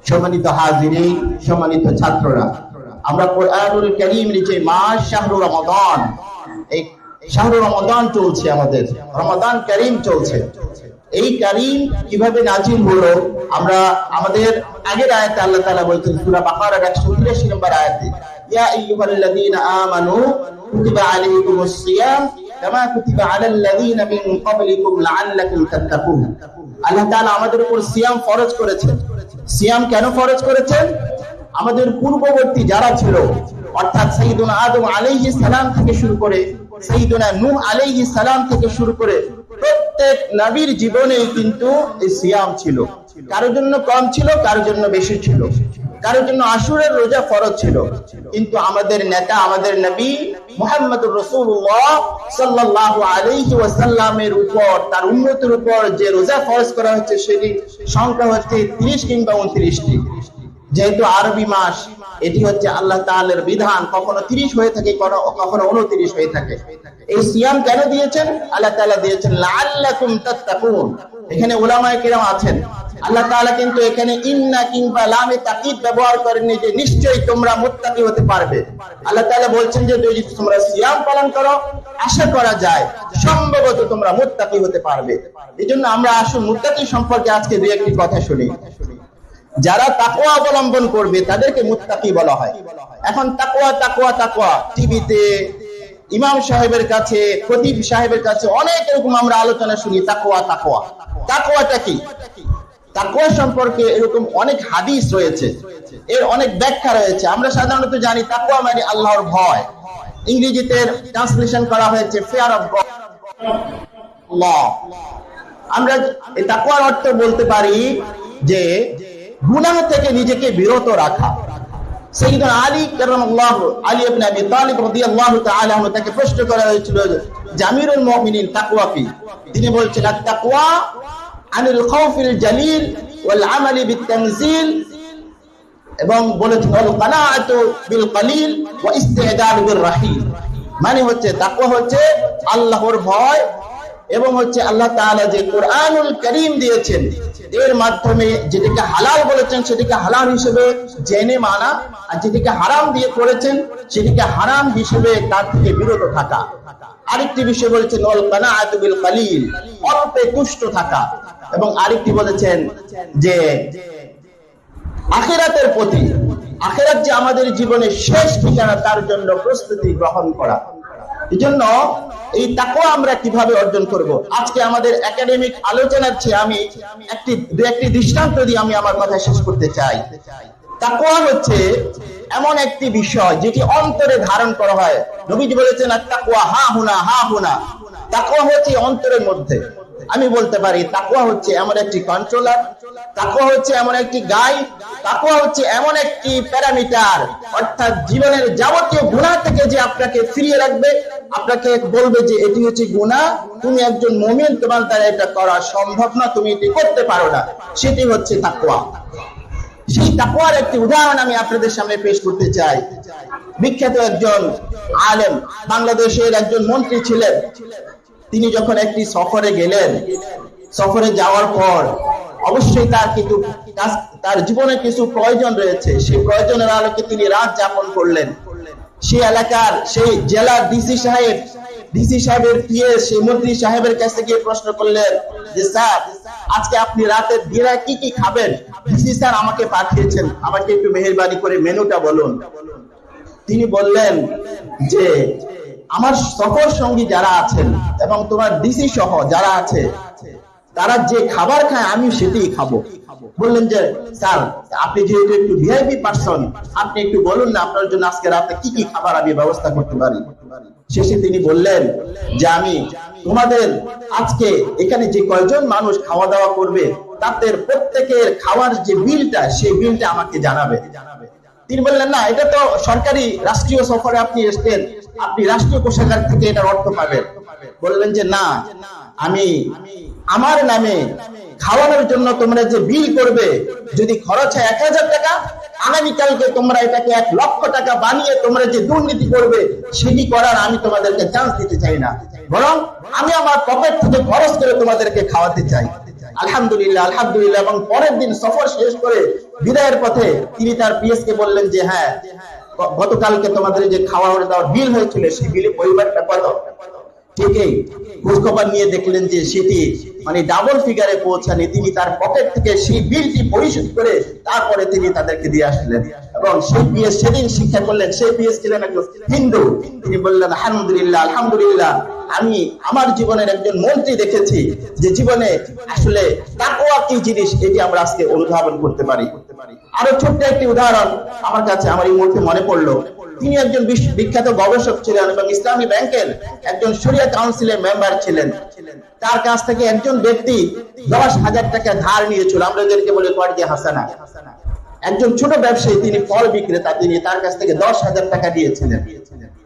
সম্মানিত হাজিরিন, সম্মানিত ছাত্ররা, আমরা কোরআনুল কারীমের যে মাস শাহরুর রমাদান, এই শাহরুর রমাদান চলছে, আমাদের রমাদান কারীম চলছে। এই কারীম কিভাবে নাজিল হলো, আমরা আমাদের আগের আয়াতে আল্লাহ তাআলা বলছেন সূরা বাকারার 183 নম্বর আয়াতে, ইয়া আইয়ুহাল্লাযীনা আমানু কুতিবা আলাইকুমুস সিয়াম কামা কুতিবা আলাল্লাযীনা মিন ক্বাবলিকুম লাআল্লাকুম তাত্তাকুন। আল্লাহ তাআলা আমাদের উপর সিয়াম ফরজ করেছেন। সিয়াম কেন ফরজ করেছেন? আমাদের পূর্ববর্তী যারা ছিল, অর্থাৎ সাইয়্যিদুনা আদম আলাইহিস সালাম থেকে শুরু করে সাইয়্যিদুনা নূহ আলাইহিস সালাম থেকে শুরু করে প্রত্যেক নবীর জীবনেই কিন্তু এই সিয়াম ছিল। কারোর জন্য কম ছিল, কারোর জন্য বেশি ছিল, কারোর জন্য আশুরের রোজা ফরজ ছিল। কিন্তু আমাদের নেতা, আমাদের নবী মুহাম্মদুর রাসূলুল্লাহ সাল্লাল্লাহু আলাইহি ওয়াসাল্লামের উপর, তার উম্মতের উপর যে রোজা ফরজ করা হচ্ছে সেটি সংখ্যা হচ্ছে 30 কিংবা 29টি। যেহেতু আরবি মাস, এটি হচ্ছে আল্লাহ তাআলার বিধান, কখনো 30 হয়ে থাকে, কখনো 29 হয়ে থাকে। এই সিয়াম কেন দিয়েছেন? আল্লাহ তাআলা দিয়েছেন লাআল্লাকুম তাত্তাকুন। এখানে উলামায়ে কিরাম আছেন, আল্লাহ তাআলা কিন্তু এখানে ইন্না কিংবা লামে তাকিদ ব্যবহার করেননি যে নিশ্চয়ই তোমরা মুত্তাকি হতে পারবে। আল্লাহ তাআলা বলছেন যে যদি তোমরা সিয়াম পালন করো, আশা করা যায় সম্ভবত তোমরা মুত্তাকি হতে পারবে। এজন্য আমরা আসুন মুত্তাকি সম্পর্কে আজকে দুই একটি কথা শুনি। যারা তাকওয়া অবলম্বন করবে তাদেরকে মুত্তাকি বলা হয়। এখন তাকওয়া তাকওয়া তাকওয়া টিভিতে, ইমাম সাহেবের কাছে, খতিব সাহেবের কাছে অনেক এরকম আমরা আলোচনা শুনি, তাকওয়া তাকওয়া। তাকওয়াটা কি? তাকওয়া সম্পর্কে এরকম অনেক হাদিস রয়েছে, এর অনেক ব্যাখ্যা রয়েছে। আমরা সাধারণত জানি তাকওয়া মানে আল্লাহর ভয়। ইংরেজিতে ট্রান্সলেশন করা হয়েছে ফিয়ার অফ গড। আমরা এই তাকওয়ার অর্থ বলতে পারি যে গুনাহ থেকে নিজেকে বিরত রাখা। সাইয়্যিদুনা আলী কারামাল্লাহু আলী ইবনে আবি তালিব রাদিয়াল্লাহু তাআলা আনহু, তাকে প্রশ্ন করা হয়েছিল যে আমিরুল মুমিনিন তাকওয়া কি? তিনি বলছেন তাকওয়া আনিল খাউফিল জালিল ওয়াল আমালি বিত তানজিল, এবং বলেছেন আল কানাআতু বিল কলিল ওয়া ইস্তিদাদ বির রাহিল। মানে হচ্ছে তাকওয়া হচ্ছে আল্লাহর ভয়, এবং হচ্ছে আল্লাহ তাআলা যে কোরআনুল কারীম দিয়েছেন এর মাধ্যমে যেটাকে হালাল বলেছেন সেটাকে হালাল হিসেবে জেনে মানা, আর যেটাকে হারাম দিয়ে করেছেন সেটাকে হারাম হিসেবে তার থেকে বিরত থাকা। আরেকটি বিষয় বলেছেন ওয়াল কানাআতু বিল কলিল, অল্পে তুষ্ট থাকা। এবং আরেকটি বলেছেন যে আখিরাতের প্রতি, আখিরাত যে আমাদের জীবনের শেষ ঠিকানা, তার জন্য প্রস্তুতি গ্রহণ করা। এজন্য এই তাকওয়া আমরা কিভাবে অর্জন করব, আজকে আমাদের একাডেমিক আলোচনার চেয়ে আমি একটি দৃষ্টান্ত দিয়ে আমি আমার কথা শেষ করতে চাই। তাকওয়া হচ্ছে এমন একটি বিষয় যেটি অন্তরে ধারণ করা হয়। নবীজি বলেছেন তাকওয়া হা হুনা হা হুনা। তাকওয়া হচ্ছে অন্তরের মধ্যে। আমি বলতে পারি তাকওয়া হচ্ছে এমন একটি কন্ট্রোলার, তাকওয়া হচ্ছে এমন একটি গাইড, তাকওয়া হচ্ছে এমন একটি প্যারামিটার, অর্থাৎ জীবনের যাবতীয় গুনাহ থেকে যে আপনাকে ফিরিয়ে রাখবে, আপনাকে বলবে যে এটি হচ্ছে গুনাহ, তুমি একজন মুমিন, তোমার দ্বারা এটা করা সম্ভব না, তুমি এটি করতে পারো না। সেটি হচ্ছে তাকওয়া। সেই তাকওয়ার একটি উদাহরণ আমি আপনাদের সামনে পেশ করতে চাই। বিখ্যাত একজন আলেম, বাংলাদেশের একজন মন্ত্রী ছিলেন। তিনি যখন একটি সফরে গেলেন, সফরে যাওয়ার পর অবশ্যই তার জীবনে কিছু প্রয়োজন রয়েছে, সেই প্রয়োজনের আলোকে তিনি রাত যাপন করলেন। সেই এলাকার, সেই জেলার ডিসি সাহেবের পিএস সেই মন্ত্রী সাহেবের কাছে গিয়ে প্রশ্ন করলেন যে স্যার, আজকে আপনি রাতের ডিনারে কি কি খাবেন? ডিসি স্যার আমাকে পাঠিয়েছেন, আমাকে একটু মেহেরবানি করে মেনুটা বলুন। তিনি বললেন যে আমার সফর সঙ্গী যারা আছেন এবং তোমার ডিসি সহ যারা আছে, তারা যে খাবার খায় আমি সেটাই খাবো। বললেন যে স্যার, আপনি যেহেতু একটু ভিআইপি পারসন, আপনি একটু বলুন না আপনার জন্য আজকে রাতে কি কি খাবার আমি ব্যবস্থা করতে পারি। শেষে তিনি বললেন যে আমি তোমাদের আজকে এখানে যে কয়জন মানুষ খাওয়া দাওয়া করবে তাদের প্রত্যেকের খাওয়ার যে বিলটা, সেই বিলটা আমাকে জানাবে। তিনি বললেন না, এটা তো সরকারি রাষ্ট্রীয় সফরে আপনি এসেছেন, আপনি রাষ্ট্রীয় কোষাগার থেকে এটার অর্থ পাবেন। বললেন যে না, আমি আমার নামে খাওয়ানোর জন্য তোমরা যে বিল করবে, যদি খরচ হয় 1000 টাকা, আগামীকালকে তোমরা এটাকে 1 লক্ষ টাকা বানিয়ে তোমরা যে দুর্নীতি করবে, সেটি করার আমি তোমাদেরকে চান্স দিতে চাই না, বরং আমি আমার পকেট থেকে খরচ করে তোমাদেরকে খাওয়াতে চাই। আলহামদুলিল্লাহ, আলহামদুলিল্লাহ। এবং পরের দিন সফর শেষ করে বিদায়ের পথে তিনি তার পিএস কে বললেন যে হ্যাঁ, গতকালকে তোমাদের যে খাওয়া দাওয়ার বিল হয়েছিল সেই বিলে পরিমাণটা কত। ঠিকই খোঁজখবর নিয়ে দেখলেন যে সেটি মানে ডাবল ফিগারে পৌঁছানি। তিনি তার পকেট থেকে সেই বিলটি পরিশোধ করে তারপরে তিনি তাদেরকে দিয়ে আসলেন এবং সেই পিএস সেদিন শিক্ষা করলেন। সেই পিএস ছিলেন একজন হিন্দু। তিনি বললেন আলহামদুলিল্লাহ, আলহামদুলিল্লাহ, আমি আমার জীবনের একজন মন্ত্রী দেখেছি যে জীবনে আসলে তাকওয়া কি জিনিস এটি আমরা আজকে অনুধাবন করতে পারি। আরো ছোট্ট একটি উদাহরণ আমার কাছে আমার এই মুহূর্তে মনে পড়লো। তিনি একজন বিখ্যাত গবেষক ছিলেন এবং ইসলামী ব্যাংকের একজন শরিয়া কাউন্সিলের মেম্বার ছিলেন। তার কাছ থেকে একজন ব্যক্তি 10,000 টাকা ধার নিয়েছিল, আমরা এদেরকে বলি কর্জে হাসানা। একজন ছোট ব্যবসায়ী, তিনি ফল বিক্রেতা, তিনি তার কাছ থেকে 10,000 টাকা দিয়েছিলেন।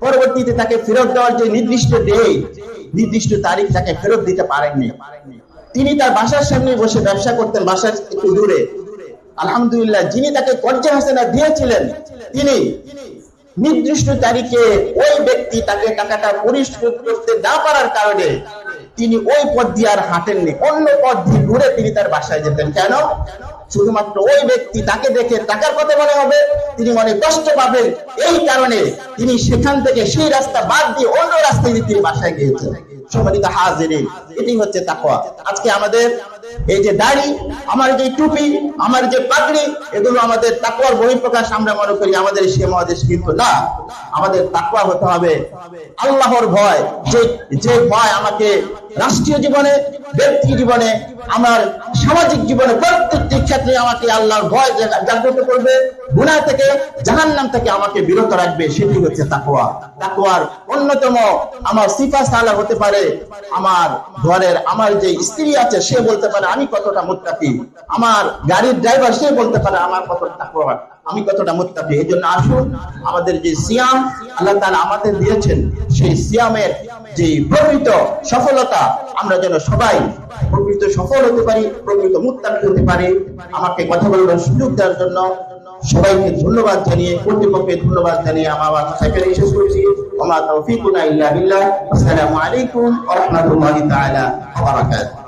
পরবর্তীতে তাকে ফেরত দেওয়ার যে নির্দিষ্ট ডেট, নির্দিষ্ট তারিখ তাকে ফেরত দিতে পারেননি। তিনি তার বাসার সামনে বসে ব্যবসা করতেন, বাসার একটু দূরে। আলহামদুলিল্লাহ, যিনি তাকে কর্জে হাসানা দিয়েছিলেন তিনি নির্দিষ্ট তারিখে ওই ব্যক্তি তাকে টাকাটা পরিশোধ করতে না পারার কারণে তিনি ওই পথ দিয়ে আর হাঁটেননি, অন্য পথ দিয়ে ঘুরে তিনি তার বাসায় যেতেন। কেন? শুধুমাত্র ওই ব্যক্তি তাকে দেখে টাকার কথা মনে হবে, তিনি মনে কষ্ট পাবেন, এই কারণে তিনি সেখান থেকে সেই রাস্তা বাদ দিয়ে অন্য রাস্তায় দিয়ে তিনি বাসায় গিয়েছেন। সম্মানিত হাজিরিন, এটি হচ্ছে তাকওয়া। আজকে আমাদের এই যে দাড়ি, আমার যে টুপি, আমার যে পাগড়ি, এগুলো আমাদের তাকওয়ার বহিঃপ্রকাশ আমরা মনে করি আমাদের সে মহাদেশ, কিন্তু না। আমাদের তাকওয়া হতে হবে আল্লাহর ভয়, যে ভয় আমাকে রাষ্ট্রীয় জীবনে, ব্যক্তি জীবনে, আমার সামাজিক জীবনে প্রত্যেকটি ক্ষেত্রে আমাকে আল্লাহর ভয় জাগ্রত করবে, গুনাহ থেকে, জাহান্নাম থেকে আমাকে বিরত রাখবে। সেটি হচ্ছে তাকওয়া। তাকওয়ার অন্যতম আমার সিফাত সালা হতে পারে আমার ঘরের আমার যে স্ত্রী আছে সে বলতে পারে আমি কতটা মুত্তাকি, আমার গাড়ির ড্রাইভার সে বলতে পারে আমার কতটা তাকওয়া, আমি কতটা মুত্তাকি। এই জন্য আসুন আমাদের যে সিয়াম আল্লাহ তাআলা আমাদের দিয়েছেন, সেই সিয়ামের যে প্রকৃত সফলতা আমরা যেন সবাই প্রকৃত সফল হতে পারি, প্রকৃত মুত্তাকি হতে পারি। আমাকে কথা বলার সুযোগ দেওয়ার জন্য সবাইকে ধন্যবাদ জানিয়ে, কর্তৃপক্ষকে ধন্যবাদ জানিয়ে আমার কথা এখানে শেষ করছি। ওয়া মা তাওফীকুনা ইল্লা বিল্লাহ। আসসালামু আলাইকুম ওয়া রাহমাতুল্লাহি তাআলা ওয়া বারাকাতুহু।